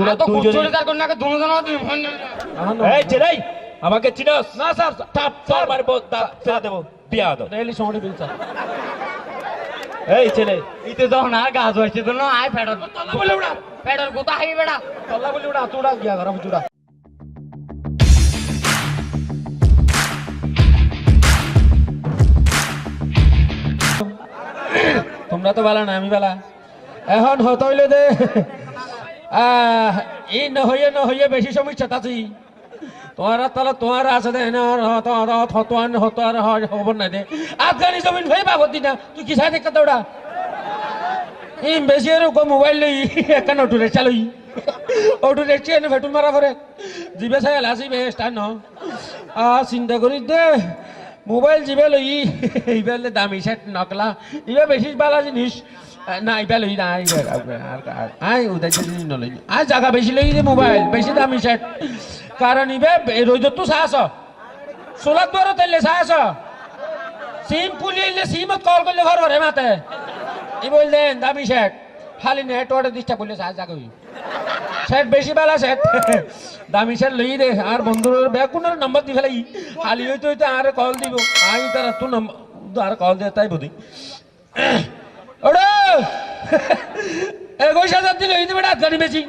তোরা তো দুইজন কুচুরি তার কোন দুজন এই ছেলে আমাকে চিনস না স্যার টাপ স্যার মারবো দাঁত ফেলে দেবো বিয়া দাও রেলি সময় বিল স্যার এই ছেলে ইতে যখন আর গাছ হয়েছে তো না আয় ফেডর বলে উড়া ফেডর কোথা হাই বেড়া তল্লা বলে উড়া চুড়া গিয়া গরম চুড়া তোমরা তো বেলা না আমি বেলা এখন হত হইলে দে ই নহইয়ে বেশি সমস্যা তাছি তোমার তাহলে তোমার আছে দে হতো আর খবর নাই দে আফগানি জমিন ভাই বাবদ দিনা তুই কি সাই দেখা দৌড়া ই বেশি আর মোবাইল লই একান অটুরে চালই অটুরে চেন ভেটুন মারা পরে জিবে চাই লাসি বেস্ট ন চিন্তা করি দে মোবাইল জিবে লই এইবার দামি সেট নকলা ইবা বেশি বালা জিনিস না ইবা লই না আই উদয় জিনিস নলই আই জায়গা বেশি লই দে মোবাইল বেশি দামি সেট কারণ ইবে রোজত তো চাস সোলাত বড় তেলে চাস সিম পুলিলে সিমত কল করলে ঘর ঘরে মাতে ই বললেন দামি সেট খালি নেটওয়ার্কে ডিস্টার্ব করলে চাস জাগা সেট বেশি বালা সেট দামি সেট লই দে আর বন্ধুর বেকুনের নাম্বার দি ফেলাই খালি হইতে হইতে আর কল দিব আই তার তো নাম্বার আর কল দে তাই বুঝি ওড়ো 21,000 দিল এই বেটা গাড়ি বেশি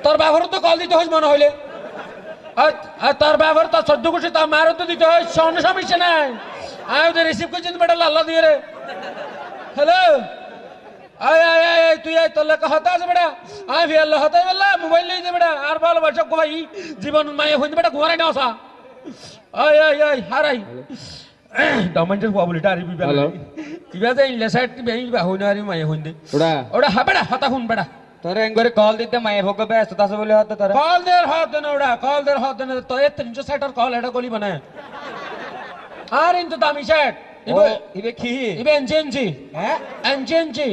তোর বাবার তো কল দিতে হয় মনে হইলে আর তোর বাবার তো 14 কোটি তার মারও তো দিতে হয় সমস্যা নাই আয় ওদের রিসিভ করছিস বেটা আল্লাহ দিয়ে রে হ্যালো আয় আয় আয় তুই আয় তোর লেখা হতা আছে বেটা আয় ভি আল্লাহ হতাই বললা মোবাইল লই দে বেটা আর ভালো বাসা কো ভাই জীবন মায়ে হইন বেটা ঘুরাই না আসা আয় আয় আয় হারাই ডমেন্টের প্রবলিটা আরি বিবা ইবা যে লেসাইট বেই বা হইন আরি মায়ে হইন দে ওড়া হা বেটা হতা হুন বেটা তোরে একবারে কল দিতে মায়ে ভোগ ব্যস্ত আছে বলে হতো তোরা কল দের হত না ওড়া কল দের হত না তো এ 360 কল এটা গলি বানায় আর ইনতো দামি সেট ইবে কি ইবে এনজেনজি হ্যাঁ এনজেনজি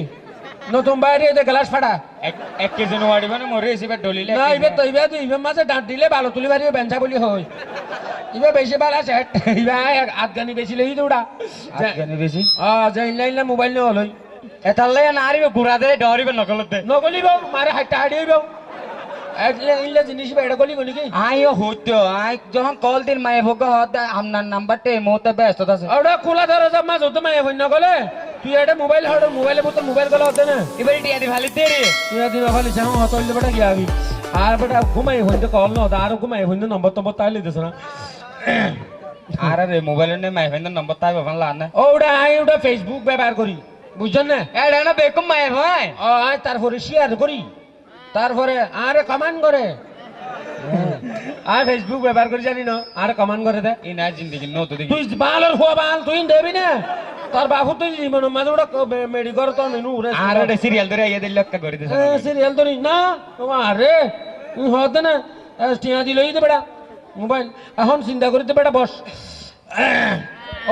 নতুন বাইরে দে গ্লাস ফাটা এক কেজি নোয়াড়ি মানে মরে এসে ডলিলে না ইবে তো ইবে মাঝে ডাঁট দিলে ভালো তুলি বাড়ি বেঞ্চা বলি হয় ইবে বেশি বালা সেট ইবে আফগানি বেশি লই দৌড়া আফগানি বেশি যাইন লাইন মোবাইল নে হলই এতালে না আরিবে ঘুরা দে ডরিবে নকলতে নগলিব মারে হাইটা হাড়িব ইলে জিনিস বেড়া গলি গলি কি আইও হতো আই যখন কল দিন মায়ে ভোগ হত আমনার নাম্বারতে মোতে ব্যস্ত আছে ওটা খোলা দরজা মাঝ হতো মায়ে হইন নগলে তুই এটা মোবাইল হড় মোবাইলে মতো মোবাইল গলা হতে না এবারে টিয়া দি ভালি দে রে টিয়া দি ভালি চাও হতো ইলে বেটা গিয়া আবি আর বেটা ঘুমাই হইতে কল ন আর ঘুমাই হইতে নম্বর নম্বর তাইলে দেছ না আরে মোবাইলের নে মাই ফেন নম্বর তাই বাবা লা না ওটা আই ওটা ফেসবুক ব্যবহার করি বুঝছেন না এডা না বেকম মাই ভাই আই তারপরে শেয়ার করি তারপরে আরে কমেন্ট করে আর ফেসবুক ব্যবহার করি জানি না আর কমেন্ট করে দে এই না জিন্দেগি নো তো দেখি তুই বালের হো বাল তুই দেবি না তোর বাবু তুই জীবন মাঝে ওটা মেডিকল তো মেনু উড়ে আর এটা সিরিয়াল ধরে আইয়া দিল লক্কা করে দিছে সিরিয়াল তো না আরে হতে না টিয়া দিলই দে বেটা মোবাইল এখন চিন্তা করিতে বেটা বস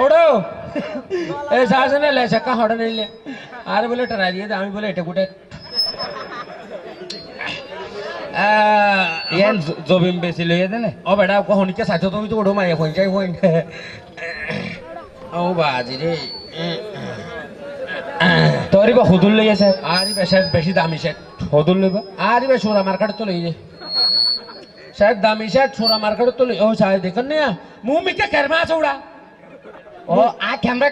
ওড়ো এই সাজে না লে চাকা হড়ে নিলে আর বলে টানা দিয়ে আমি বলে এটা গুটে ইয়ান জবিম বেশি লইয়া দে না ও বেটা কহনিকে সাথে তুমি তো ওড়ো মায়ে হই যাই হই ও বাজি রে তোরি বা হুদুল লইয়াছে আরে বেশি দামি সেট হুদুল লইবা আরে বে সোরা মার্কেট তো লই যে শায়দ দামি সেট সোরা মার্কেট তো লই ও শায়দ দেখন না মুহ মিকে কেরমা আছে ওড়া ও আ ক্যামেরা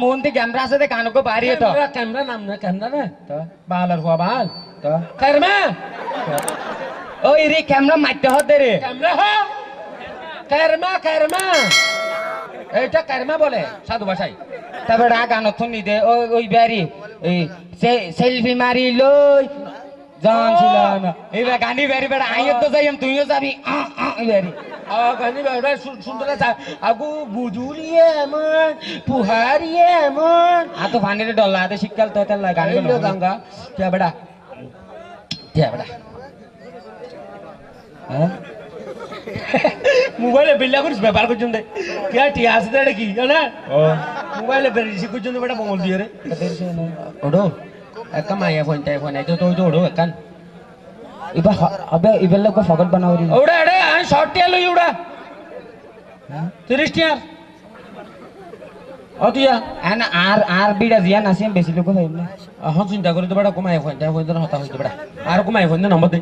মোহন্তি ক্যামেরা আছে দে কানকো বাড়ি তো ক্যামেরা নাম না ক্যামেরা না তো বালার হওয়া বাল তো কেরমা ও ইরি ক্যামেরা মাইতে হতে রে ক্যামেরা হ কেরমা এটা কেরমা বলে সাধু ভাষায় তবে গান শুনি দে ওই বাড়ি এই সেলফি মারি লই জান ছিল না এইবার গানি বাড়ি বেড়া আইও তো যাইম তুইও যাবি এই বাড়ি গানি বেড়া সুন্দর আছে আগু বুজুলিয়ে এমন পুহারিয়ে এমন তো ফানিরে ডল্লা হাতে শিকাল তো তেল গান গঙ্গা কে বেড়া হ্যাঁ মোবাইলে বিল্লা করিস ব্যাপার করছেন দে কে টিয়া আছে দে কি না মোবাইলে বেরিয়ে করছেন বেটা মঙ্গল দিয়ে রে ওড়ো একটা মাইয়া ফোন চাই ফোন আইতো তো ওড়ো একান ইবা আবে ইবেল লোক ফগল বানাও রে ওড়া এড়ে আই শর্ট টিয়া লই ওড়া 30 টিয়া অতিয়া এনা আর বিড়া জিয়া নাসিম বেশি লোক হইল এখন চিন্তা করে তো বেটা কমাই ফোন চাই ফোন হতা হইতো বেটা আর কমাই ফোন নম্বর দে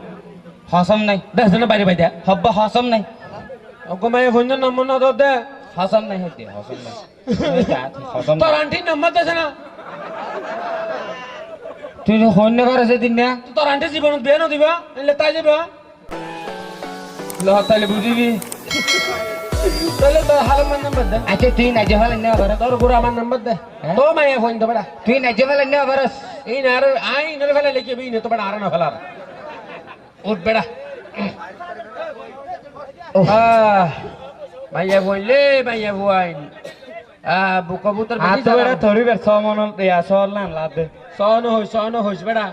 হসম নাই দেখছ না বাইরে বাইরে হব্ব হসম নাই ওকে মায়ে ফোন নম্বর না তোর দে হসম নাই হতে হসম নাই হসম তোর আন্টির নম্বর দেছে না তুই হন্য করে সেদিন না তোর আন্টি জীবনত বিয়ে না দিবা এলে তাই যাবা ল তাহলে বুঝিবি তাহলে তোর হালমার নম্বর দে আচ্ছা তুই না জেফালে না পারে তোর গুড়া আমার নম্বর দে তো মায়ে ফোন দে বেড়া তুই না জেফালে না পারস এই না আর আই নরে ফেলে লিখে বি না তো বেড়া আর না ফেলার উঠ বেড়া মাইয়া বইলে মাইয়া বইন কবুতর আর তো বেটা থরি বের সমন ইয়া সল না লাভ দে সন হইস বেড়া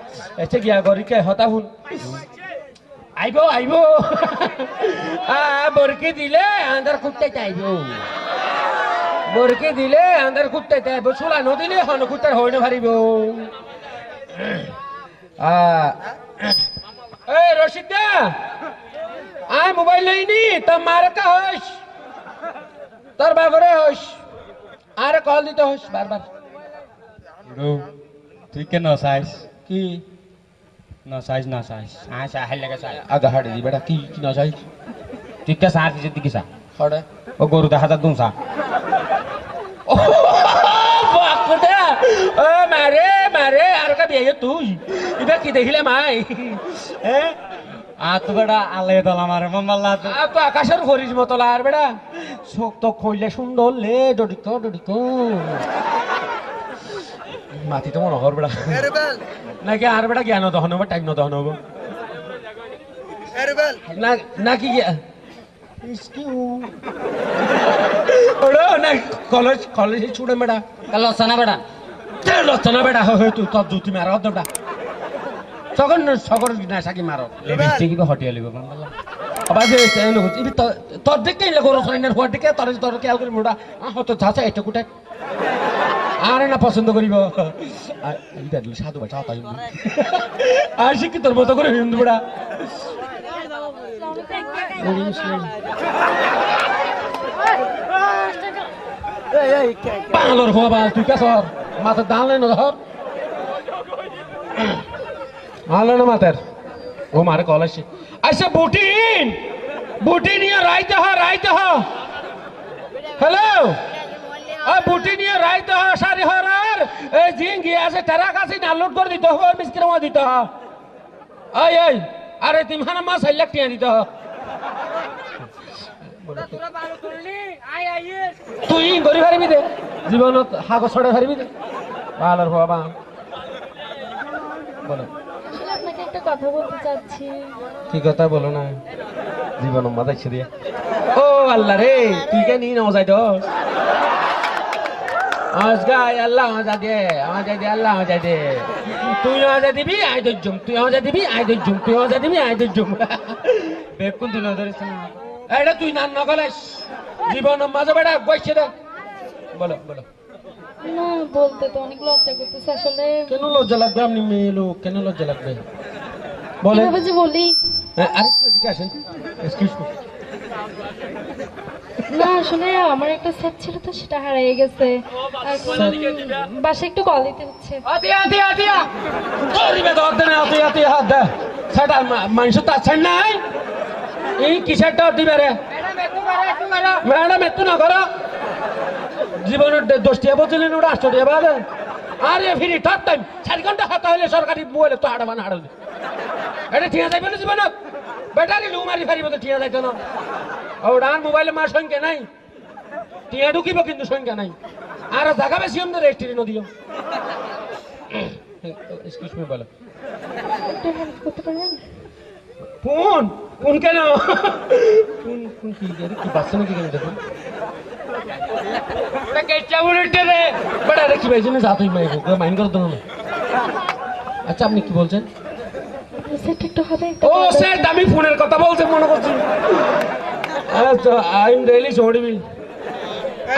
এসে গিয়া গরিকে হতা হুন আইবো আইবো বরকি দিলে আন্দার কুত্তাইতে আইবো বরকি দিলে আন্দার কুত্তাইতে আইবো চুলা নদিলে হন কুত্তার হইনে পারিব এই রশিদ দা আয় মোবাইল লইনি তোর মার কা হইস তোর বাবরে হইস আরে কল দিতে হইস বারবার তুই কেন সাইজ কি না সাইজ না সাইজ আচ্ছা হাই লাগা সাইজ আগা হাড়ে দি বেটা কি কি না চাই তুই কে সার দিছে দিকে সা হড়ে ও গরু দেখা যা দুসা ও বাকুদা ও মারে মারে আর কা বিয়ে তুই ইবা কি দেখিলে মাই হ্যাঁ আ তো বেটা আলে দল আমার মাম্মাল্লা তো তো আকাশের হরিজ মতলা আর বেটা চোখ তো কইলে সুন্দর লে ডডিক মাটি তো মনে হর বেটা নাকি আর বেটা জ্ঞান দহন হবো টাইম দহন হবো নাকি না কলেজ কলেজে ছুটে বেটা কালো সানা বেটা লচনা বেটা হয় তুই তোর জুতি মার বেটা তখন সকল না সাকি মারো লিপস্টিক কি হটিয়া লিব মাম্মাল্লা আবার যে তোর দেখতে এলে গরু সাইনের হওয়ার দিকে তোর খেয়াল করি মোটা হতো চাচা এটা কুটে আরে না পছন্দ করিব সাধু ভাই চাতা আর শিক্ষিত তোর মতো করে হিন্দু বেড়া বাংলোর হওয়া বাল তুই কে সর মাথার দান লেন ধর আলো না মাথার ও মারে কল আসে আচ্ছা বুটি নিয়ে রাইতে হ হ্যালো বুটি নিয়ে রাইতে হ সারি হরার এই জিং গিয়ে আছে তারা কাছে ডাউনলোড করে দিতে হবে আর মিসক্রিম দিতে হ এই আরে তিমহানা মাছ 1 লাখ টাকা দিতে হ তুই গরি পারিবি দে জীবনত হাগো ছড়ে পারিবি দে ভালোর হওয়া বা বলো আপনাকে একটা কথা বলতে চাচ্ছি। কি কথা বলো না জীবন মাথায় দিয়ে ও আল্লাহ রে তুই কে নিয়ে নাও যাই তো আজগাই আল্লাহ মজা দে আল্লাহ মজা দে তুই মজা দিবি আই দজ্জুম তুই মজা দিবি আই দজ্জুম তুই মজা দিবি আই দজ্জুম বেকুন তুই নজরিস না এটা তুই না নগলেস জীবন মাঝে বেড়া বসে দে বলো বলো না বলতে তো অনেক লজ্জা করতেছে আসলে। কেন লজ্জা লাগবে আপনি মেয়ে লোক কেন লজ্জা লাগবে বলে কিভাবে যে বলি আরেকটু এদিকে আসেন এক্সকিউজ মি না আসলে আমার একটা সেট ছিল তো সেটা হারিয়ে গেছে এখন বাসায় একটু কল দিতে হচ্ছে। আতিয়া তোরিবে দর্দ না আতিয়া হাত দে সেটা মানুষ তো আছেন নাই এই কিসের ডর দিবে রে ম্যাডাম একটু না করো জীবনের 10 টাকা বলছিলেন ওটা 8 টাকা বাদে আরে ফিরি থার্ড টাইম 4 ঘন্টা হাতে হইলে সরকারি মোবাইলে তো হাড়া বানা হাড়লে এটা ঠিক যাইবে না জীবনত ব্যাটারি লু মারি ফারিব তো ঠিক যাইতো না ওটার মোবাইলে মার সংখ্যা নাই টিয়া ঢুকিব কিন্তু সংখ্যা নাই আর জায়গা বেশি আমাদের রেস্টুরেন্ট দিও এক্সকিউজ মি বলো একটু হেল্প করতে পারবেন? ফোন কেন ফোন কি কি বাচ্চা নাকি কেন দেখুন বড় দেখি ভাই জন্য যাতই মাইন্ড করতো না আচ্ছা আপনি কি বলছেন সেট একটু হবে ও স্যার আমি ফোনের কথা বলতে মনে করছি আচ্ছা আই এম রিয়েলি সরি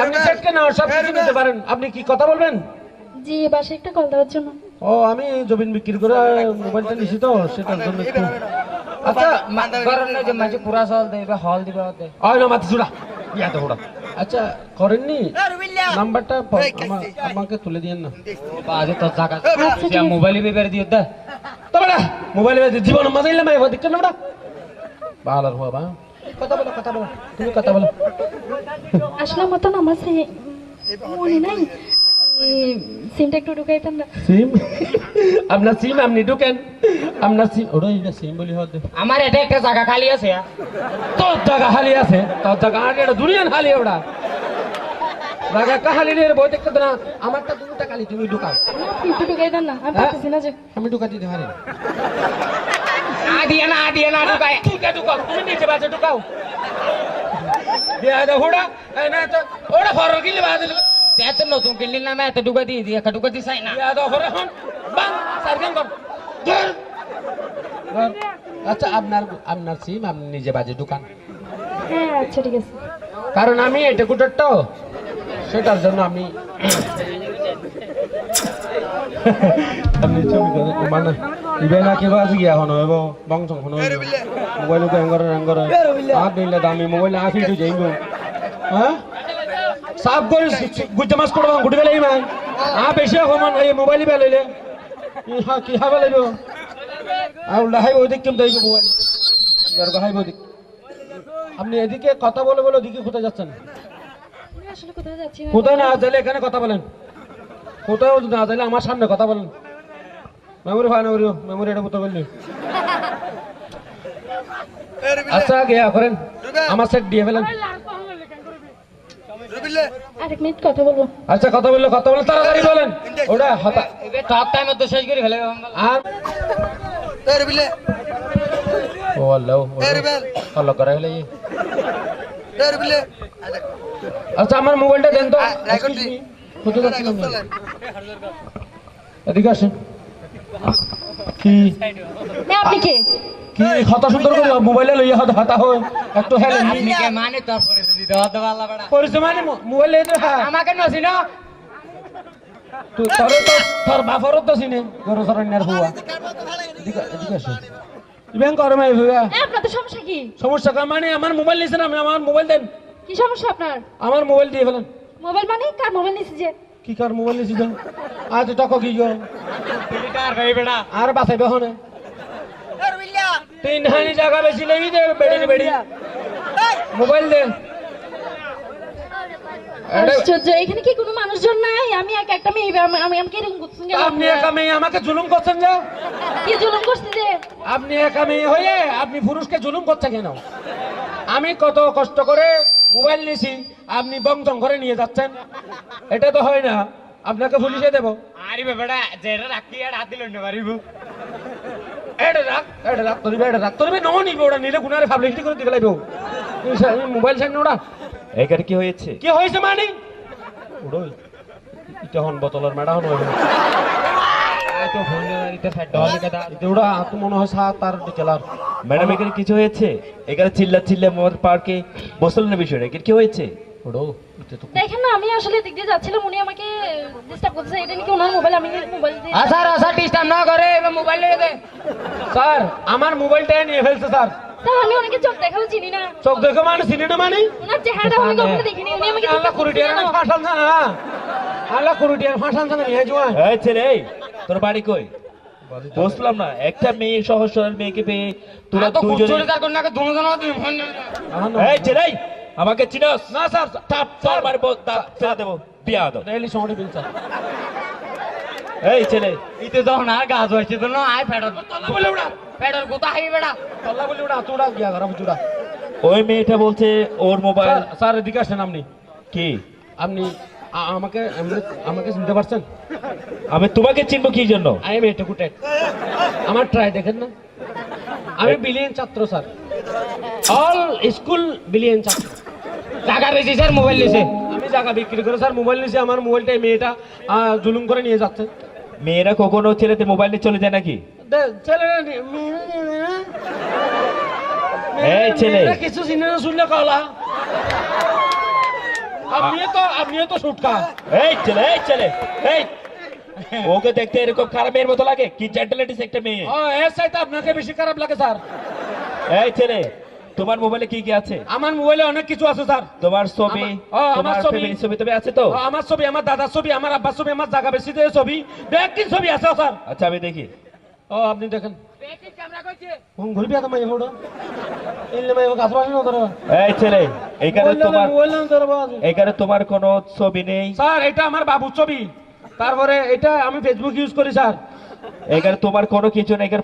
আপনি সেট কেন সব কিছু নিতে পারেন আপনি কি কথা বলবেন জি বাসায় একটা কল দেওয়ার জন্য। ও আমি জমিন বিক্রি করে মোবাইলটা নিছি তো সেটার জন্য একটু আচ্ছা গরম না যে মাঝে পুরা সল দেবে হল দিবে আয় না মাথা চুড়া ইয়াতে ওড়া আচ্ছা করেননি নাম্বারটা আমাকে তুলে দিয়েন না বাজে তোর জায়গা আচ্ছা, ঠিক আছে। মোবাইলে বের দিও দা তো বেটা মোবাইলে জীবন মজা ইলাম এবার দেখছেন না বেটা ভালো হওয়া বা কথা বলো তুমি কথা বলো আসলে মতন আমার মনে নাই সিমটা একটু ঢুকাইতেন না। সিম আপনার সিম আপনি ঢুকেন আপনার সিম ওটা এটা সিম বলি হতে আমার এটা একটা জায়গা খালি আছে তোর জায়গা খালি আছে তোর জায়গা আর এটা দুনিয়ার খালি ওটা জায়গা কাহালি রে বই দেখতে না আমারটা দুটা খালি তুমি ঢুকাও আপনি একটু ঢুকাইতেন না, আমি হ্যাঁ? পারতেছি না যে। আমি ঢুকা দিতে পারি না। আদিয়া না ঢুকায় ঢুকাও তুমি নিচে বাজে ঢুকাও দিয়া দে হুড়া এই না তো ওটা ফরর কিলে বাজে এত নতুন কিনলি না এত ঢুকা দিয়ে দিয়ে একটা ঢুকা দিছাই না দিয়া দে হরে হন বাং সার্কেল কর ধর। ধর। আচ্ছা আপনার সিম আপনি নিজে বাজে ঢুকান হ্যাঁ আচ্ছা ঠিক আছে। কারণ আমি এটা কুটারটাও সেটার জন্য আমি আপনি ছবি করে মানে ইবে না কিবা আছে গিয়া হন হইব বংশ হন হইব মোবাইল কে আঙ্গর আ দিলে দামি মোবাইল আ ফিটু যাইব হ্যাঁ সাফ করে গুজা মাস করব গুটি বেলাই মান আ বেশি হমান এই মোবাইল বেলাইলে হ্যাঁ কি হবে লাইব আর লাহাই ওই দিক কেম দেইব মোবাইল আর গাহাই ওই দিক আপনি এদিকে কথা বলে বলে ওদিকে কোথায় যাচ্ছেন আমি আসলে কোথায় যাচ্ছি না। কোথায় না যাইলে এখানে কথা বলেন কোথাও না যাইলে আমার সামনে কথা বলেন মেমোরি ভাই মেমোরি এটা কোথাও বললি আচ্ছা গিয়া করেন আমার সেট দিয়ে ফেলেন আরেক মিনিট কথা বলবো। আচ্ছা কথা বললে তাড়াতাড়ি বলেন ওটা হতা টক টাইমে তো শেষ করে ফেলে আর ও আল্লাহ ফলো করা হলে আচ্ছা আমার মোবাইলটা দেন তো কোথায় যাচ্ছিলাম এদিকে আসেন কি না আপনি কে? কি হতা সুন্দর করে মোবাইলে লইয়া হতা হয় একটু হেলেন আপনি কে মানে তোর পরিচয় দিতে হতে পারলা বেটা পরিচয় মানে মোবাইল লইতে হ্যাঁ আমাকে নছি না তুই তোর বাপরও তো চিনে গরু সরণ্যার বুয়া এদিকে আসো ইবেন করো মাই বুয়া এ, আপনার তো সমস্যা কি? সমস্যা কা মানে আমার মোবাইল নিছেন আমি আমার মোবাইল দেন কি সমস্যা আপনার? আমার মোবাইল দিয়ে ফেলেন মোবাইল মানে কার মোবাইল নিছি যে? কি কার মোবাইল নিছি দেন আজ টাকা কি গো কার ভাই বেটা আর বাসাইবে হনে তিন হানি জায়গা বেশি লেবি দে বেড়ি মোবাইল দে আশ্চর্য, এখানে কি কোনো মানুষজন নাই? আমি একটা মেয়ে, আমি আমাকে এরকম করছেন কেন? আপনি একা মেয়ে আমাকে জুলুম করছেন যে কি জুলুম করছি যে? আপনি একা মেয়ে হয়ে আপনি পুরুষকে জুলুম করছেন কেন আমি কত কষ্ট করে মোবাইল নিয়েছি আপনি বংচং করে নিয়ে যাচ্ছেন এটা তো হয় না আপনাকে পুলিশে দেবো আরে বেটা যেটা রাখি আর হাত দিল না পারিব এটা রাখ তোরবে নো নিবে ওটা নিলে গুনারে পাবলিসিটি করে দিকে লাইব মোবাইল সাইন ওটা এখানে কি হয়েছে? কি হয়েছে মানে ওড়ই এটা হন বোতলের মেডা হন হইবে তো ফোন দিতে ফেট হবে কথা এটা ওটা তো মনে হয় সাত তার ডিকেলার ম্যাডাম এখানে কিছু হয়েছে? এখানে চিল্লা মোর পার্কে বসলেন না বিষয়টা এখানে কি হয়েছে? ওড়ো এটা তো দেখেন না, আমি আসলে দিক দিয়ে যাচ্ছিলাম, উনি আমাকে ডিস্টার্ব করছে। এটা নাকি ওনার মোবাইল, আমি মোবাইল দিয়ে আসার ডিস্টার্ব না করে মোবাইল নিয়ে দে স্যার আমার মোবাইলটা নিয়ে ফেলছে স্যার তা আমি ওনাকে চোখ দেখাও চিনি না, চোখ দেখে মানে চিনি না মানে ওনার চেহারাটা আমি কখনো দেখিনি। উনি আমাকে আল্লাহ কুরুটিয়ার ফাটান না আল্লাহ কুরুটিয়ার ফাটান না নিয়ে জোয়া এই ছেলে এই, তোর বাড়ি কই? বুঝলাম না, একটা মেয়ে সহজ সরল মেয়েকে পেয়ে তোরা তো দুইজনে চলে তার কোন না দুজন ফোন এই ছেলে এই, আমাকে চিনস না? স্যার টাপ স্যার মারব দাঁত ফেলে দেব বিয়া দাও। ডেইলি সময় বিল স্যার এই ছেলে ইতে যখন আর গাছ হয়েছে তো না আয় ফেডর বলে ওড়া ফেডর কোথা হাই বেটা আল্লাহ বলে ওড়া তোড়া গিয়া ঘর বুঝুড়া ওই মেয়েটা বলছে ওর মোবাইল স্যার এদিকে আসেন আপনি কি? আপনি আমাকে চিনতে পারছেন আমি তোমাকে চিনবো কি জন্য? আই এম এটুকুটেড আমার ট্রাই দেখেন না আমি বিলিয়ন ছাত্র স্যার অল স্কুল বিলিয়ন ছাত্র টাকা রেজিস্টার মোবাইল নিছে আমি জায়গা বিক্রি করে স্যার মোবাইল নিয়েছি আমার মোবাইলটাই মেয়েটা জুলুম করে নিয়ে যাচ্ছে মেয়েরা কখনো ছেলেতে মোবাইল নিয়ে চলে যায় নাকি? ছেলেরা এই ছেলে। মেয়েরা কিছু চিনে না শুনলে কলা আপনিও তো সুটকা এই ছেলে এই, ওকে দেখতে এরকম খারাপ মেয়ের মতো লাগে? কি জেন্টালিটিস একটা মেয়ে। ও এর চাইতে আপনাকে বেশি খারাপ লাগে স্যার এই ছেলে তোমার মোবাইলে কি কি আছে? আমার মোবাইলে অনেক কিছু আছে স্যার। তোমার ছবি, আমার তোমার ছবি। ফ্যামিলি ছবি তবে আছে তো? আমার ছবি, আমার দাদার ছবি, আমার আব্বার ছবি, আমার জায়গা বেশি দিয়ে ছবি, ব্যাগটির ছবি আছে স্যার। আচ্ছা আমি দেখি। আপনি দেখেন ঘুরবি এত মাই ফটো এলে মাই কাছে পাশে না ধরো। এই ছেলে, মোবাইল নাম ধরো। এখানে তোমার কোনো ছবি নেই? স্যার এটা আমার বাবুর ছবি, তারপরে এটা আমি ফেসবুক ইউজ করি স্যার। এখানে তোমার কোনো কিছু নেই? এখানে